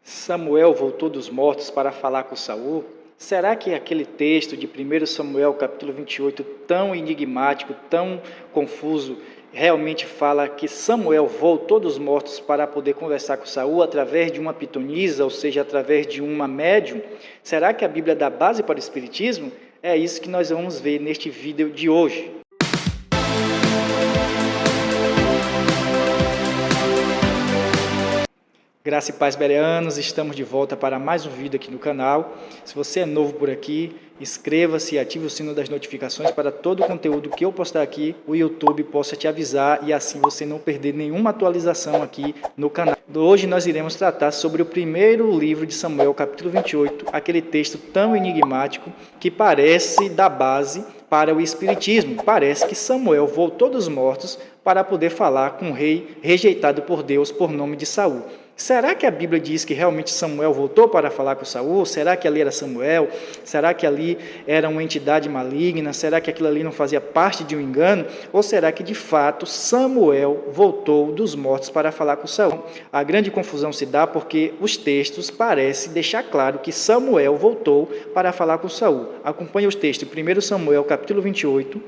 Samuel voltou dos mortos para falar com Saul? Será que aquele texto de 1 Samuel, capítulo 28, tão enigmático, tão confuso, realmente fala que Samuel voltou dos mortos para poder conversar com Saul através de uma pitonisa, ou seja, através de uma médium? Será que a Bíblia dá base para o Espiritismo? É isso que nós vamos ver neste vídeo de hoje. Graça e paz, bereanos, estamos de volta para mais um vídeo aqui no canal. Se você é novo por aqui, inscreva-se e ative o sino das notificações para todo o conteúdo que eu postar aqui, o YouTube possa te avisar e assim você não perder nenhuma atualização aqui no canal. Hoje nós iremos tratar sobre o primeiro livro de Samuel, capítulo 28, aquele texto tão enigmático que parece dar base para o Espiritismo. Parece que Samuel voltou dos mortos para poder falar com um rei rejeitado por Deus por nome de Saul. Será que a Bíblia diz que realmente Samuel voltou para falar com Saul? Será que ali era Samuel? Será que ali era uma entidade maligna? Será que aquilo ali não fazia parte de um engano? Ou será que de fato Samuel voltou dos mortos para falar com Saul? A grande confusão se dá porque os textos parecem deixar claro que Samuel voltou para falar com Saul. Acompanhe os textos, 1 Samuel capítulo 28,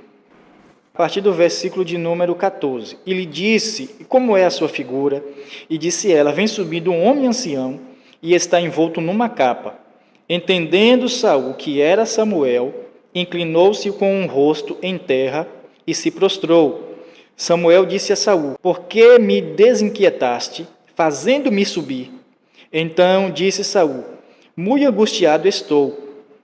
a partir do versículo de número 14. E lhe disse, como é a sua figura? E disse ela, vem subindo um homem ancião, e está envolto numa capa. Entendendo Saul que era Samuel, inclinou-se com o rosto em terra, e se prostrou. Samuel disse a Saul, por que me desinquietaste, fazendo-me subir? Então disse Saul, muito angustiado estou,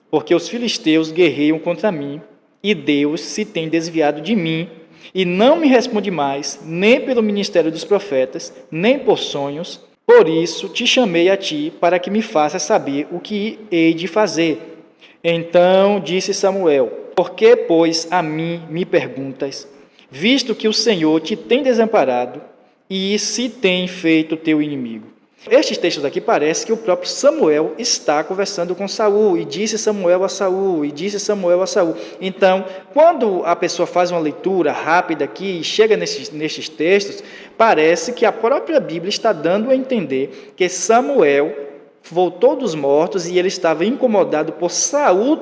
porque os filisteus guerreiam contra mim, e Deus se tem desviado de mim, e não me responde mais, nem pelo ministério dos profetas, nem por sonhos. Por isso te chamei a ti, para que me faças saber o que hei de fazer. Então disse Samuel, por que, pois, a mim me perguntas, visto que o Senhor te tem desamparado, e se tem feito teu inimigo? Estes textos aqui parece que o próprio Samuel está conversando com Saul, e disse Samuel a Saul, e disse Samuel a Saul. Então, quando a pessoa faz uma leitura rápida aqui e chega nestes textos, parece que a própria Bíblia está dando a entender que Samuel voltou dos mortos e ele estava incomodado por Saul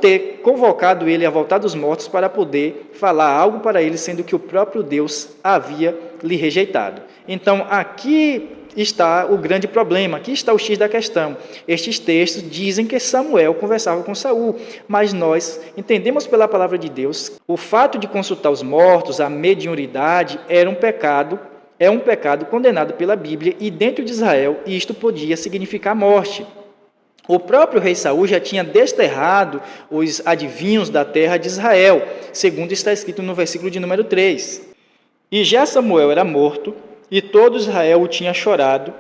ter convocado ele a voltar dos mortos para poder falar algo para ele, sendo que o próprio Deus havia lhe rejeitado. Então, aqui está o grande problema, aqui está o X da questão. Estes textos dizem que Samuel conversava com Saul, mas nós entendemos pela palavra de Deus, o fato de consultar os mortos, a mediunidade, é um pecado condenado pela Bíblia, e dentro de Israel isto podia significar morte. O próprio rei Saul já tinha desterrado os adivinhos da terra de Israel, segundo está escrito no versículo de número 3. E já Samuel era morto, e todo Israel o tinha chorado,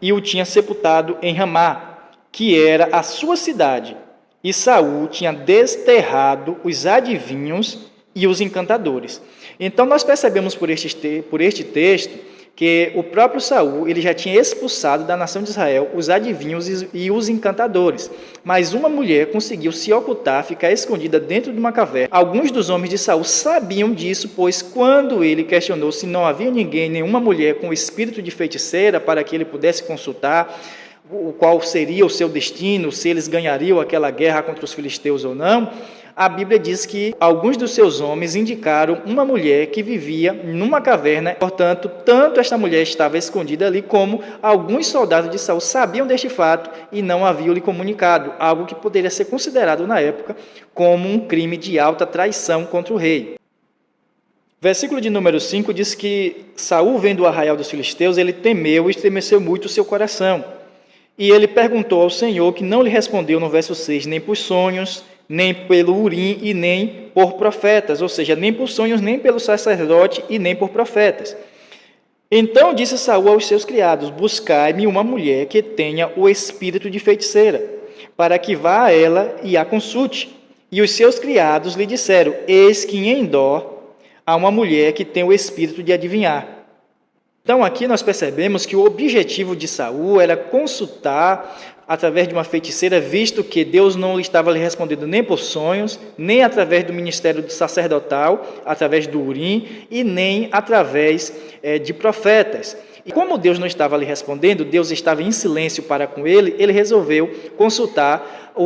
e o tinha sepultado em Ramá, que era a sua cidade. E Saul tinha desterrado os adivinhos e os encantadores. Então nós percebemos por este texto que o próprio Saul ele já tinha expulsado da nação de Israel os adivinhos e os encantadores. Mas uma mulher conseguiu se ocultar, ficar escondida dentro de uma caverna. Alguns dos homens de Saul sabiam disso, pois quando ele questionou se não havia ninguém, nenhuma mulher com espírito de feiticeira para que ele pudesse consultar qual seria o seu destino, se eles ganhariam aquela guerra contra os filisteus ou não, a Bíblia diz que alguns dos seus homens indicaram uma mulher que vivia numa caverna. Portanto, tanto esta mulher estava escondida ali, como alguns soldados de Saul sabiam deste fato e não haviam lhe comunicado, algo que poderia ser considerado na época como um crime de alta traição contra o rei. Versículo de número 5 diz que Saul, vendo o arraial dos filisteus, ele temeu e estremeceu muito o seu coração. E ele perguntou ao Senhor, que não lhe respondeu no verso 6, nem por sonhos, nem pelo Urim e nem por profetas, ou seja, nem por sonhos, nem pelo sacerdote e nem por profetas. Então disse Saul aos seus criados, buscai-me uma mulher que tenha o espírito de feiticeira, para que vá a ela e a consulte. E os seus criados lhe disseram, eis que em Endor há uma mulher que tem o espírito de adivinhar. Então aqui nós percebemos que o objetivo de Saul era consultar através de uma feiticeira, visto que Deus não estava lhe respondendo nem por sonhos, nem através do ministério do sacerdotal, através do Urim, e nem através de profetas. E como Deus não estava lhe respondendo, Deus estava em silêncio para com ele, ele resolveu consultar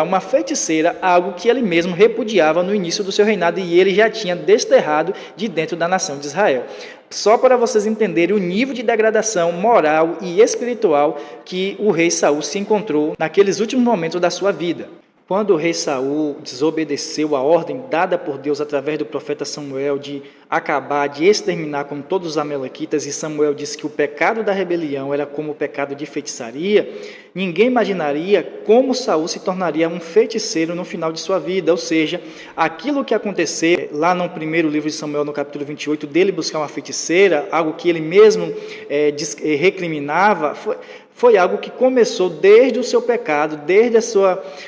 uma feiticeira, algo que ele mesmo repudiava no início do seu reinado e ele já tinha desterrado de dentro da nação de Israel. Só para vocês entenderem o nível de degradação moral e espiritual que o rei Saul se encontrou naqueles últimos momentos da sua vida. Quando o rei Saul desobedeceu a ordem dada por Deus através do profeta Samuel de acabar, de exterminar com todos os amalequitas, e Samuel disse que o pecado da rebelião era como o pecado de feitiçaria, ninguém imaginaria como Saul se tornaria um feiticeiro no final de sua vida, ou seja, aquilo que aconteceu lá no primeiro livro de Samuel, no capítulo 28, dele buscar uma feiticeira, algo que ele mesmo recriminava, foi algo que começou desde o seu pecado, desde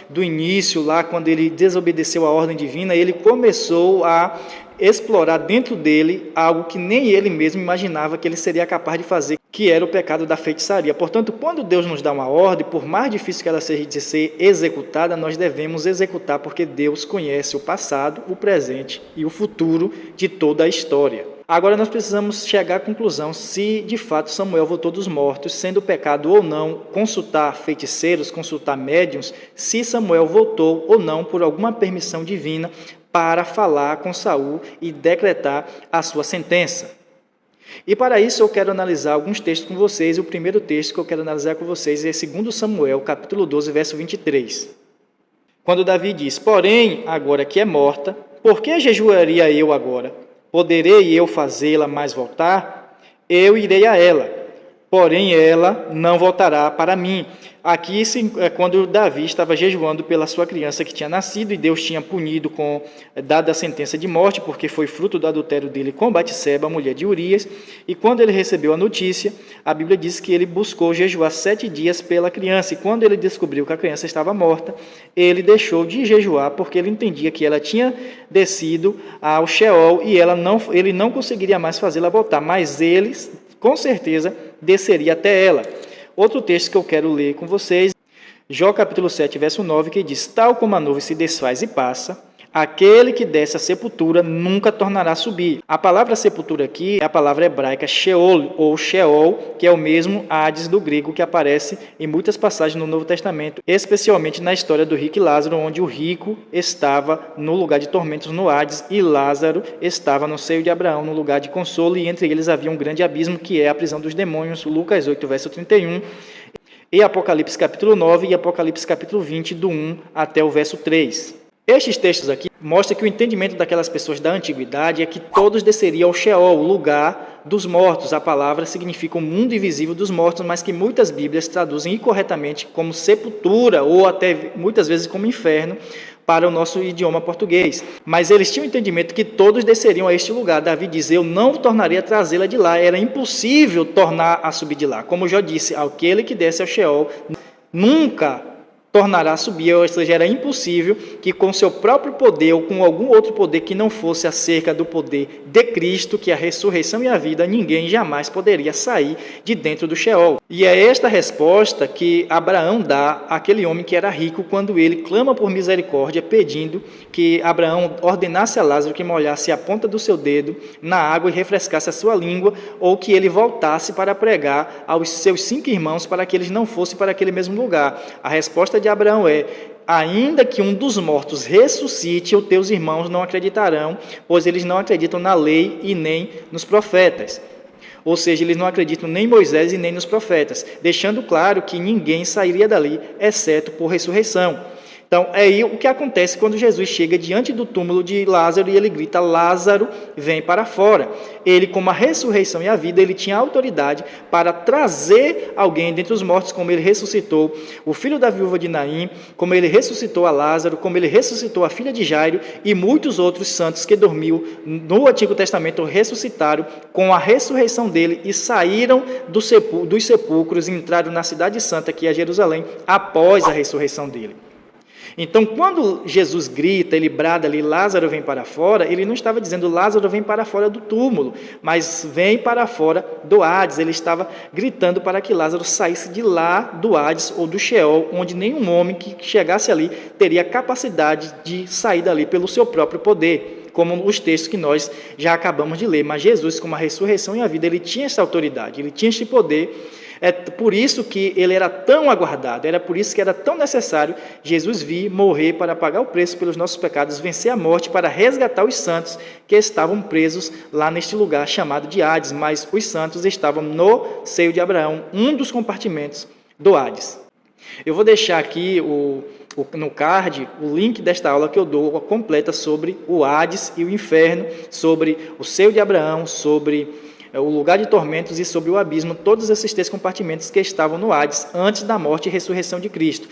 do início, lá quando ele desobedeceu a ordem divina, ele começou a explorar dentro dele algo que nem ele mesmo imaginava que ele seria capaz de fazer, que era o pecado da feitiçaria. Portanto, quando Deus nos dá uma ordem, por mais difícil que ela seja de ser executada, nós devemos executar, porque Deus conhece o passado, o presente e o futuro de toda a história. Agora nós precisamos chegar à conclusão se de fato Samuel voltou dos mortos, sendo pecado ou não consultar feiticeiros, consultar médiuns, se Samuel voltou ou não por alguma permissão divina para falar com Saul e decretar a sua sentença. E para isso eu quero analisar alguns textos com vocês. O primeiro texto que eu quero analisar com vocês é 2 Samuel, capítulo 12, verso 23. Quando Davi diz: porém, agora que é morta, por que jejuaria eu agora? Poderei eu fazê-la mais voltar? Eu irei a ela, porém ela não voltará para mim. Aqui é quando Davi estava jejuando pela sua criança que tinha nascido, e Deus tinha punido, dado a sentença de morte, porque foi fruto do adultério dele com Batseba, a mulher de Urias. E quando ele recebeu a notícia, a Bíblia diz que ele buscou jejuar 7 dias pela criança, e quando ele descobriu que a criança estava morta, ele deixou de jejuar, porque ele entendia que ela tinha descido ao Sheol e ele não conseguiria mais fazê-la voltar, mas ele, com certeza, desceria até ela. Outro texto que eu quero ler com vocês, Jó capítulo 7, verso 9, que diz: tal como a nuvem se desfaz e passa, aquele que desce à sepultura nunca tornará a subir. A palavra sepultura aqui é a palavra hebraica Sheol, ou Sheol, que é o mesmo Hades do grego, que aparece em muitas passagens no Novo Testamento, especialmente na história do rico e Lázaro, onde o rico estava no lugar de tormentos no Hades e Lázaro estava no seio de Abraão, no lugar de consolo, e entre eles havia um grande abismo, que é a prisão dos demônios, Lucas 8, verso 31, e Apocalipse capítulo 9 e Apocalipse capítulo 20, do 1 até o verso 3. Estes textos aqui mostram que o entendimento daquelas pessoas da antiguidade é que todos desceriam ao Sheol, o lugar dos mortos. A palavra significa o mundo invisível dos mortos, mas que muitas Bíblias traduzem incorretamente como sepultura, ou até muitas vezes como inferno, para o nosso idioma português. Mas eles tinham o entendimento que todos desceriam a este lugar. Davi diz: eu não tornaria a trazê-la de lá. Era impossível tornar a subir de lá. Como já disse, aquele que desce ao Sheol nunca tornará a subir, ou seja, era impossível que com seu próprio poder ou com algum outro poder que não fosse acerca do poder de Cristo, que é a ressurreição e a vida, ninguém jamais poderia sair de dentro do Sheol. E é esta resposta que Abraão dá àquele homem que era rico quando ele clama por misericórdia, pedindo que Abraão ordenasse a Lázaro que molhasse a ponta do seu dedo na água e refrescasse a sua língua, ou que ele voltasse para pregar aos seus 5 irmãos para que eles não fossem para aquele mesmo lugar. A resposta de Abraão é: ainda que um dos mortos ressuscite, os teus irmãos não acreditarão, pois eles não acreditam na lei e nem nos profetas. Ou seja, eles não acreditam nem em Moisés e nem nos profetas, deixando claro que ninguém sairia dali, exceto por ressurreição. Então, é aí o que acontece quando Jesus chega diante do túmulo de Lázaro e ele grita: Lázaro, vem para fora. Ele, como a ressurreição e a vida, ele tinha autoridade para trazer alguém dentre os mortos, como ele ressuscitou o filho da viúva de Naim, como ele ressuscitou a Lázaro, como ele ressuscitou a filha de Jairo e muitos outros santos que dormiam no Antigo Testamento ressuscitaram com a ressurreição dele e saíram dos sepulcros e entraram na cidade santa, que é Jerusalém, após a ressurreição dele. Então, quando Jesus grita, ele brada ali: Lázaro vem para fora, ele não estava dizendo Lázaro vem para fora do túmulo, mas vem para fora do Hades. Ele estava gritando para que Lázaro saísse de lá do Hades ou do Sheol, onde nenhum homem que chegasse ali teria capacidade de sair dali pelo seu próprio poder. como os textos que nós já acabamos de ler. Mas Jesus, como a ressurreição e a vida, ele tinha essa autoridade, ele tinha esse poder. É por isso que ele era tão aguardado, era por isso que era tão necessário Jesus vir morrer para pagar o preço pelos nossos pecados, vencer a morte, para resgatar os santos que estavam presos lá neste lugar chamado de Hades, mas os santos estavam no seio de Abraão, um dos compartimentos do Hades. Eu vou deixar aqui no card o link desta aula que eu dou completa sobre o Hades e o inferno, sobre o seio de Abraão, sobre o lugar de tormentos e sobre o abismo, todos esses 3 compartimentos que estavam no Hades antes da morte e ressurreição de Cristo,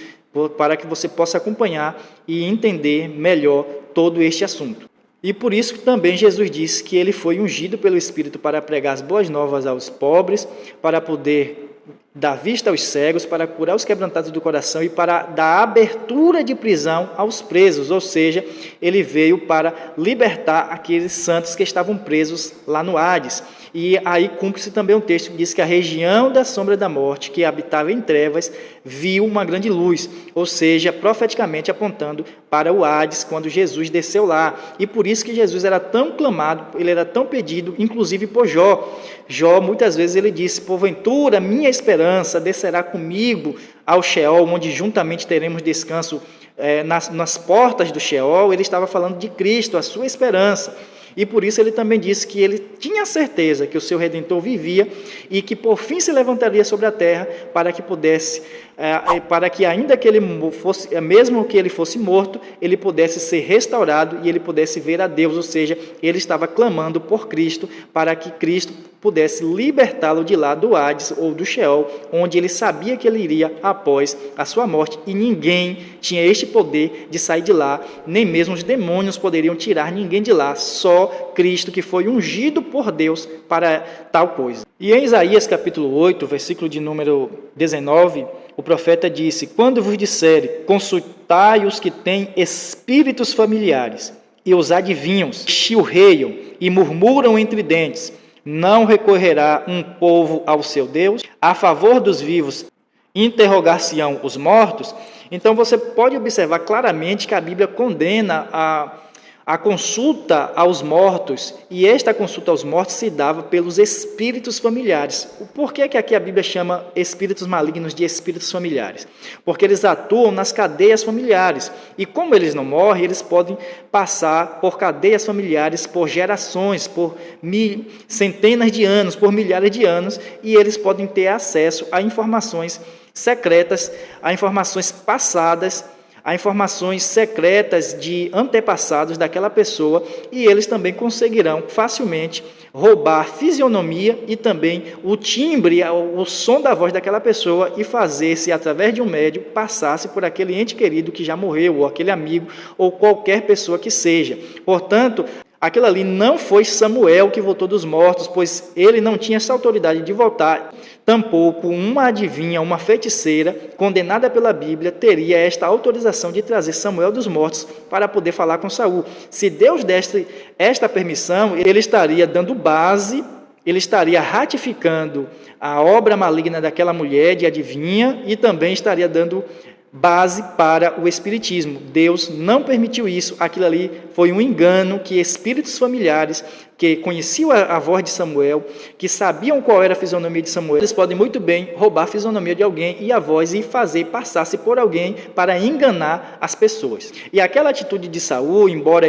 para que você possa acompanhar e entender melhor todo este assunto. E por isso que também Jesus disse que ele foi ungido pelo Espírito para pregar as boas novas aos pobres, para poder dar vista aos cegos, para curar os quebrantados do coração e para dar abertura de prisão aos presos, ou seja, ele veio para libertar aqueles santos que estavam presos lá no Hades. E aí cumpre-se também um texto que diz que a região da sombra da morte, que habitava em trevas, viu uma grande luz, ou seja, profeticamente apontando para o Hades, quando Jesus desceu lá. E por isso que Jesus era tão clamado, ele era tão pedido, inclusive por Jó. Jó, muitas vezes, ele disse: porventura, minha esperança descerá comigo ao Sheol, onde juntamente teremos descanso nas portas do Sheol. Ele estava falando de Cristo, a sua esperança. E por isso ele também disse que ele tinha certeza que o seu Redentor vivia e que por fim se levantaria sobre a terra para que pudesse, para que ainda que ele fosse, mesmo que ele fosse morto, ele pudesse ser restaurado e ele pudesse ver a Deus, ou seja, ele estava clamando por Cristo para que Cristo pudesse libertá-lo de lá do Hades ou do Sheol, onde ele sabia que ele iria após a sua morte, e ninguém tinha este poder de sair de lá, nem mesmo os demônios poderiam tirar ninguém de lá, só Cristo, que foi ungido por Deus para tal coisa. E em Isaías capítulo 8, versículo de número 19, o profeta disse: quando vos disserem, consultai os que têm espíritos familiares, e os adivinhos chilreiam e murmuram entre dentes, não recorrerá um povo ao seu Deus? A favor dos vivos interrogar-se-ão os mortos? Então você pode observar claramente que a Bíblia condena a consulta aos mortos, e esta consulta aos mortos se dava pelos espíritos familiares. Por que aqui a Bíblia chama espíritos malignos de espíritos familiares? Porque eles atuam nas cadeias familiares, e como eles não morrem, eles podem passar por cadeias familiares por gerações, por centenas de anos, por milhares de anos, e eles podem ter acesso a informações secretas, a informações passadas, a informações secretas de antepassados daquela pessoa, e eles também conseguirão facilmente roubar a fisionomia e também o timbre, o som da voz daquela pessoa, e fazer-se, através de um médium, passasse por aquele ente querido que já morreu, ou aquele amigo, ou qualquer pessoa que seja. Portanto, aquilo ali não foi Samuel que voltou dos mortos, pois ele não tinha essa autoridade de voltar. Tampouco uma adivinha, uma feiticeira, condenada pela Bíblia, teria esta autorização de trazer Samuel dos mortos para poder falar com Saul. Se Deus desse esta permissão, ele estaria dando base, ele estaria ratificando a obra maligna daquela mulher de adivinha, e também estaria dando base para o espiritismo. Deus não permitiu isso. Aquilo ali foi um engano que espíritos familiares que conheciam a voz de Samuel, que sabiam qual era a fisionomia de Samuel, eles podem muito bem roubar a fisionomia de alguém e a voz, e fazer passar-se por alguém para enganar as pessoas. E aquela atitude de Saul, embora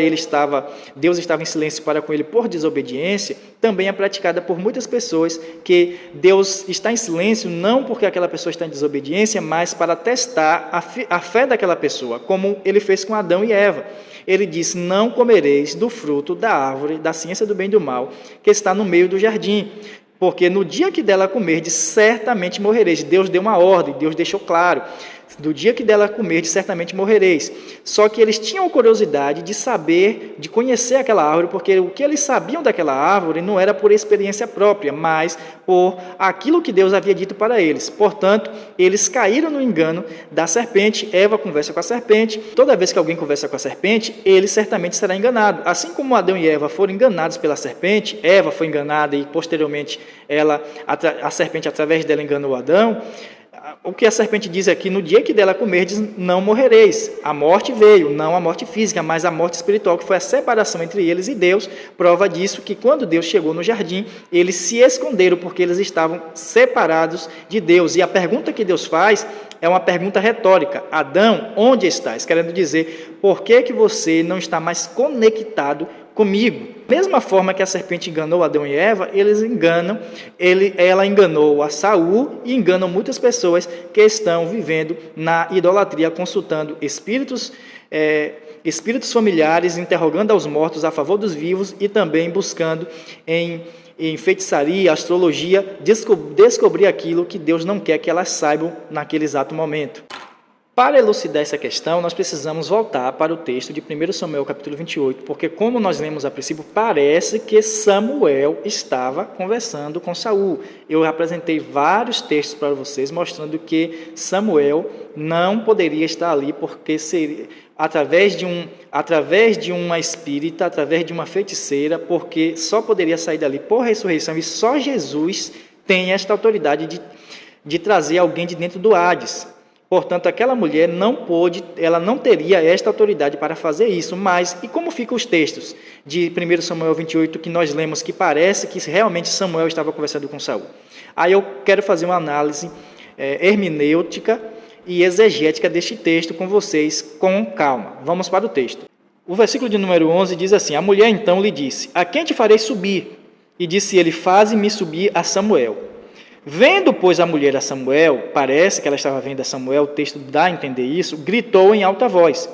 Deus estava em silêncio para com ele por desobediência, também é praticada por muitas pessoas, que Deus está em silêncio não porque aquela pessoa está em desobediência, mas para testar a fé daquela pessoa, como ele fez com Adão e Eva. Ele disse: não comereis do fruto da árvore da ciência do bem e do mal, que está no meio do jardim, porque no dia que dela comerdes, certamente morrereis. Deus deu uma ordem, Deus deixou claro: do dia que dela comerdes, certamente morrereis. Só que eles tinham curiosidade de saber, de conhecer aquela árvore, porque o que eles sabiam daquela árvore não era por experiência própria, mas por aquilo que Deus havia dito para eles. Portanto, eles caíram no engano da serpente. Eva conversa com a serpente. Toda vez que alguém conversa com a serpente, ele certamente será enganado. Assim como Adão e Eva foram enganados pela serpente, Eva foi enganada e posteriormente a serpente, através dela, enganou Adão. o que a serpente diz aqui, no dia que dela comerdes, não morrereis. A morte veio, não a morte física, mas a morte espiritual, que foi a separação entre eles e Deus. Prova disso que quando Deus chegou no jardim, eles se esconderam porque eles estavam separados de Deus. E a pergunta que Deus faz é uma pergunta retórica: Adão, onde estás? Querendo dizer, por que você não está mais conectado comigo? Mesma forma que a serpente enganou Adão e Eva, ela enganou a Saul e enganam muitas pessoas que estão vivendo na idolatria, consultando espíritos familiares, interrogando aos mortos a favor dos vivos e também buscando em feitiçaria, astrologia, descobrir aquilo que Deus não quer que elas saibam naquele exato momento. Para elucidar essa questão, nós precisamos voltar para o texto de 1 Samuel, capítulo 28, porque, como nós lemos a princípio, parece que Samuel estava conversando com Saul. Eu apresentei vários textos para vocês, mostrando que Samuel não poderia estar ali, porque seria através de uma espírita, através de uma feiticeira, porque só poderia sair dali por ressurreição, e só Jesus tem esta autoridade de trazer alguém de dentro do Hades. Portanto, aquela mulher ela não teria esta autoridade para fazer isso. Mas, e como ficam os textos de 1 Samuel 28, que nós lemos, que parece que realmente Samuel estava conversando com Saul? Aí eu quero fazer uma análise hermenêutica e exegética deste texto com vocês, com calma. Vamos para o texto. O versículo de número 11 diz assim: a mulher então lhe disse: a quem te farei subir? E disse ele: faze-me subir a Samuel. Vendo, pois, a mulher a Samuel, parece que ela estava vendo a Samuel, o texto dá a entender isso, gritou em alta voz.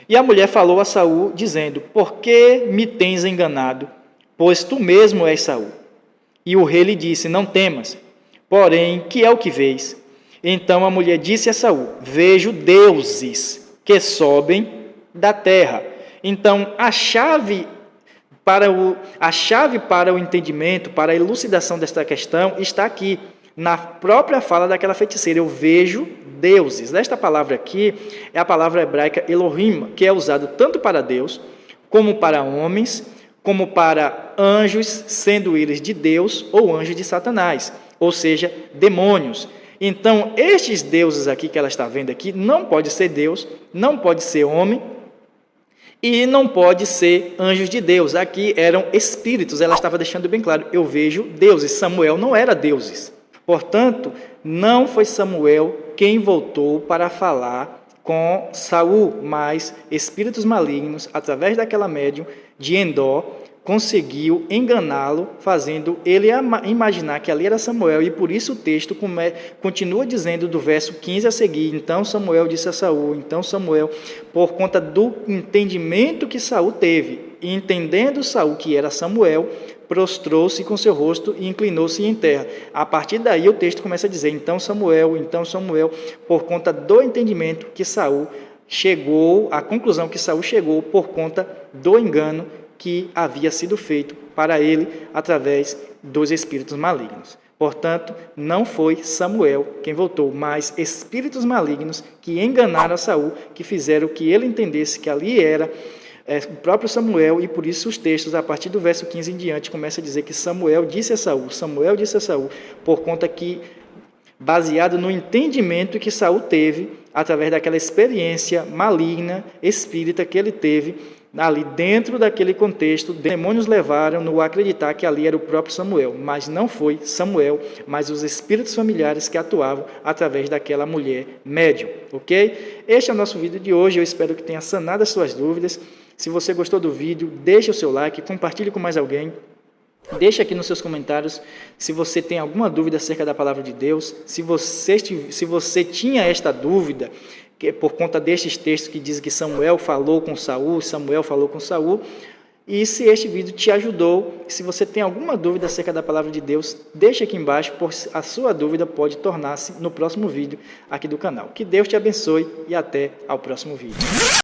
E a mulher falou a Saul, dizendo: por que me tens enganado? Pois tu mesmo és Saul. E o rei lhe disse: não temas, porém, que é o que vês? Então a mulher disse a Saul: vejo deuses que sobem da terra. Então a chave para o entendimento, para a elucidação desta questão, está aqui, na própria fala daquela feiticeira: eu vejo deuses. Esta palavra aqui é a palavra hebraica Elohim, que é usada tanto para Deus, como para homens, como para anjos, sendo eles de Deus ou anjos de Satanás, ou seja, demônios. Então, estes deuses aqui que ela está vendo aqui, não pode ser Deus, não pode ser homem, e não pode ser anjos de Deus. Aqui eram espíritos, ela estava deixando bem claro: eu vejo deuses. Samuel não era deuses. Portanto, não foi Samuel quem voltou para falar com Saul, mas espíritos malignos, através daquela médium de Endor, conseguiu enganá-lo, fazendo ele imaginar que ali era Samuel, e por isso o texto continua dizendo do verso 15 a seguir: então Samuel disse a Saul, então Samuel, por conta do entendimento que Saul teve, e entendendo Saul que era Samuel, prostrou-se com seu rosto e inclinou-se em terra. A partir daí o texto começa a dizer: então Samuel, por conta do entendimento que Saul chegou, a conclusão que Saul chegou por conta do engano que havia sido feito para ele através dos espíritos malignos. Portanto, não foi Samuel quem voltou, mas espíritos malignos que enganaram a Saul, que fizeram que ele entendesse que ali era o próprio Samuel, e por isso os textos, a partir do verso 15 em diante, começam a dizer que Samuel disse a Saul, por conta que, baseado no entendimento que Saul teve, através daquela experiência maligna, espírita que ele teve, ali dentro daquele contexto, demônios levaram-no a acreditar que ali era o próprio Samuel, mas não foi Samuel, mas os espíritos familiares que atuavam através daquela mulher médium, ok? Este é o nosso vídeo de hoje, eu espero que tenha sanado as suas dúvidas. Se você gostou do vídeo, deixe o seu like, compartilhe com mais alguém. Deixe aqui nos seus comentários se você tem alguma dúvida acerca da palavra de Deus, se você tinha esta dúvida, que por conta destes textos que dizem que Samuel falou com Saul, e se este vídeo te ajudou, se você tem alguma dúvida acerca da palavra de Deus, deixe aqui embaixo, pois a sua dúvida pode tornar-se no próximo vídeo aqui do canal. Que Deus te abençoe e até ao próximo vídeo.